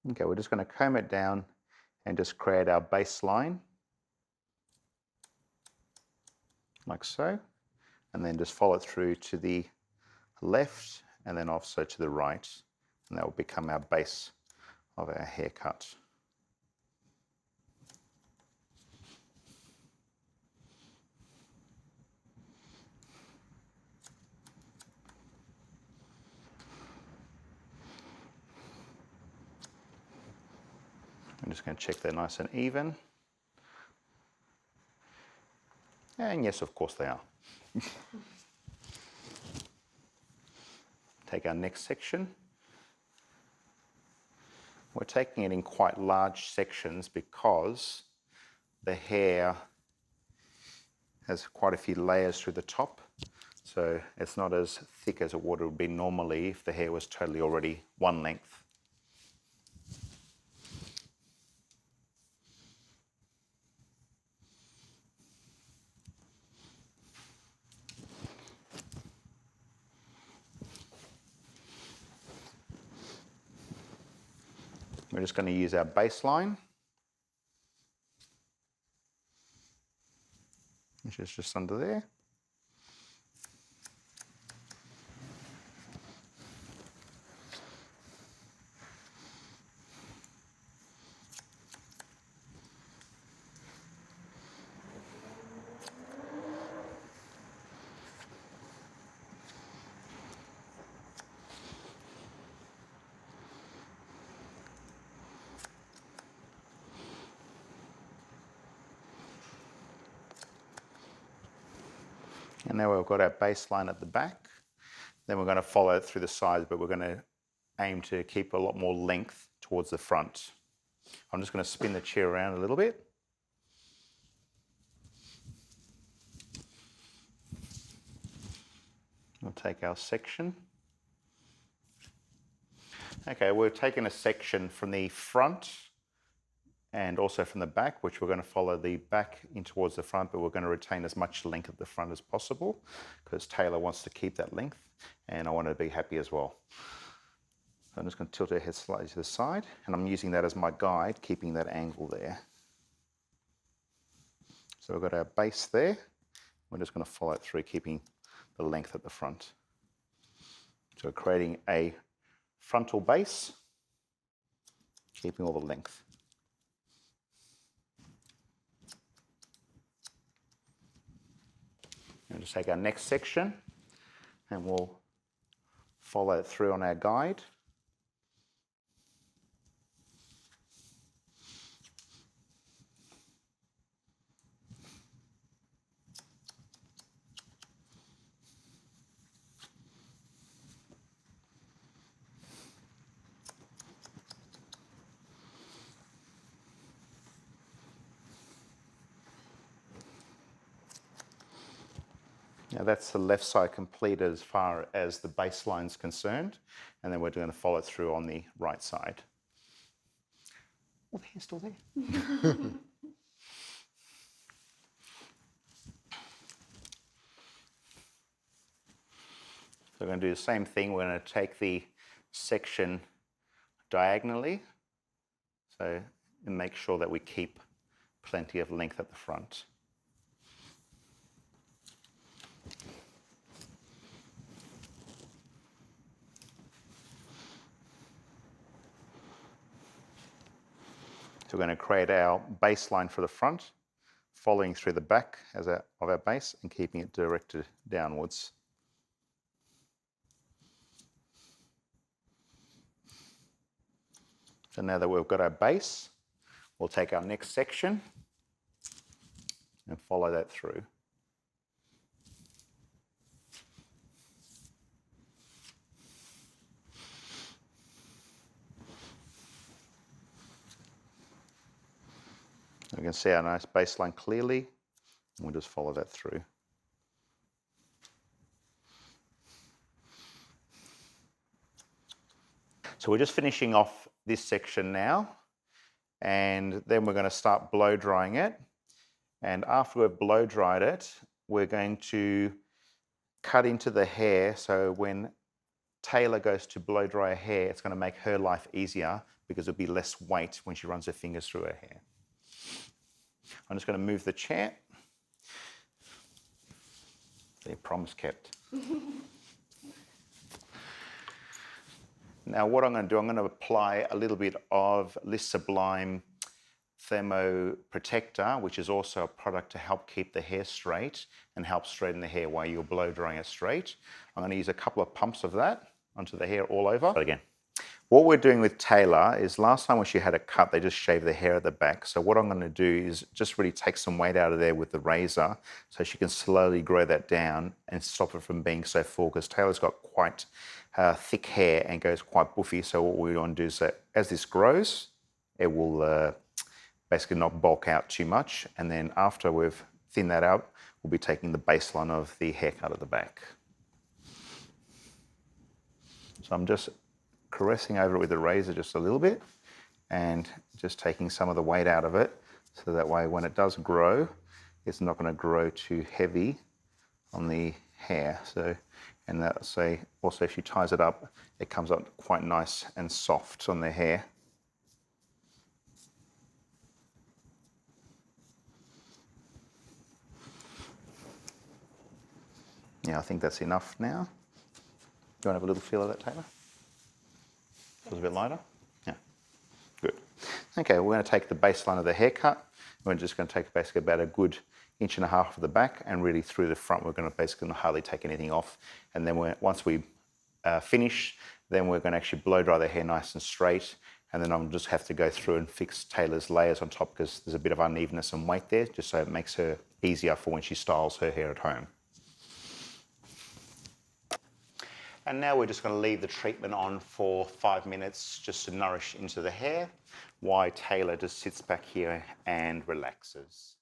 Okay, we're just going to comb it down and just create our baseline, like so, and then just follow it through to the left and then also to the right, and that will become our base of our haircut. I'm just going to check they're nice and even. And yes, of course they are. Take our next section. We're taking it in quite large sections because the hair has quite a few layers through the top. So it's not as thick as it would be normally if the hair was totally already one length. We're just going to use our baseline, which is just under there. And now we've got our baseline at the back. Then we're going to follow it through the sides, but we're going to aim to keep a lot more length towards the front. I'm just going to spin the chair around a little bit. We'll take our section. Okay, we're taking a section from the front and also from the back, which we're going to follow the back in towards the front, but we're going to retain as much length at the front as possible because Taylor wants to keep that length and I want to be happy as well. So I'm just going to tilt her head slightly to the side and I'm using that as my guide, keeping that angle there. So we've got our base there. We're just going to follow it through, keeping the length at the front. So we're creating a frontal base, keeping all the length. We'll just take our next section and we'll follow it through on our guide. Now that's the left side complete as far as the baseline is concerned, and then we're going to follow it through on the right side. Oh, the hair's still there. So we're going to do the same thing. We're going to take the section diagonally, so and make sure that we keep plenty of length at the front. So we're going to create our baseline for the front, following through the back of our base and keeping it directed downwards. So now that we've got our base, we'll take our next section and follow that through. We can see our nice baseline clearly, and we'll just follow that through. So we're just finishing off this section now, and then we're going to start blow drying it. And after we've blow dried it, we're going to cut into the hair, so when Taylor goes to blow dry her hair, it's going to make her life easier because it'll be less weight when she runs her fingers through her hair. I'm just going to move the chair. The promise kept. Now what I'm going to do, I'm going to apply a little bit of this Sublime Thermo Protector, which is also a product to help keep the hair straight and help straighten the hair while you're blow drying it straight. I'm going to use a couple of pumps of that onto the hair all over. But again, what we're doing with Taylor is last time when she had a cut, they just shaved the hair at the back. So what I'm going to do is just really take some weight out of there with the razor so she can slowly grow that down and stop it from being so full, because Taylor's got quite thick hair and goes quite buffy. So what we want to do is that as this grows, it will basically not bulk out too much. And then after we've thinned that out, we'll be taking the baseline of the haircut at the back. So I'm just caressing over it with the razor just a little bit and just taking some of the weight out of it, so that way when it does grow, it's not going to grow too heavy on the hair. So, and that, say, also if she ties it up, it comes up quite nice and soft on the hair. Yeah, I think that's enough now. Do you want to have a little feel of that, Taylor? Feels a bit lighter? Yeah, good. Okay, we're going to take the baseline of the haircut. We're just going to take basically about a good 1.5 inches of the back, and really through the front we're going to basically hardly take anything off. And then once we finish, then we're going to actually blow dry the hair nice and straight. And then I'll just have to go through and fix Taylor's layers on top, because there's a bit of unevenness and weight there, just so it makes her easier for when she styles her hair at home. And now we're just going to leave the treatment on for 5 minutes just to nourish into the hair, while Taylor just sits back here and relaxes.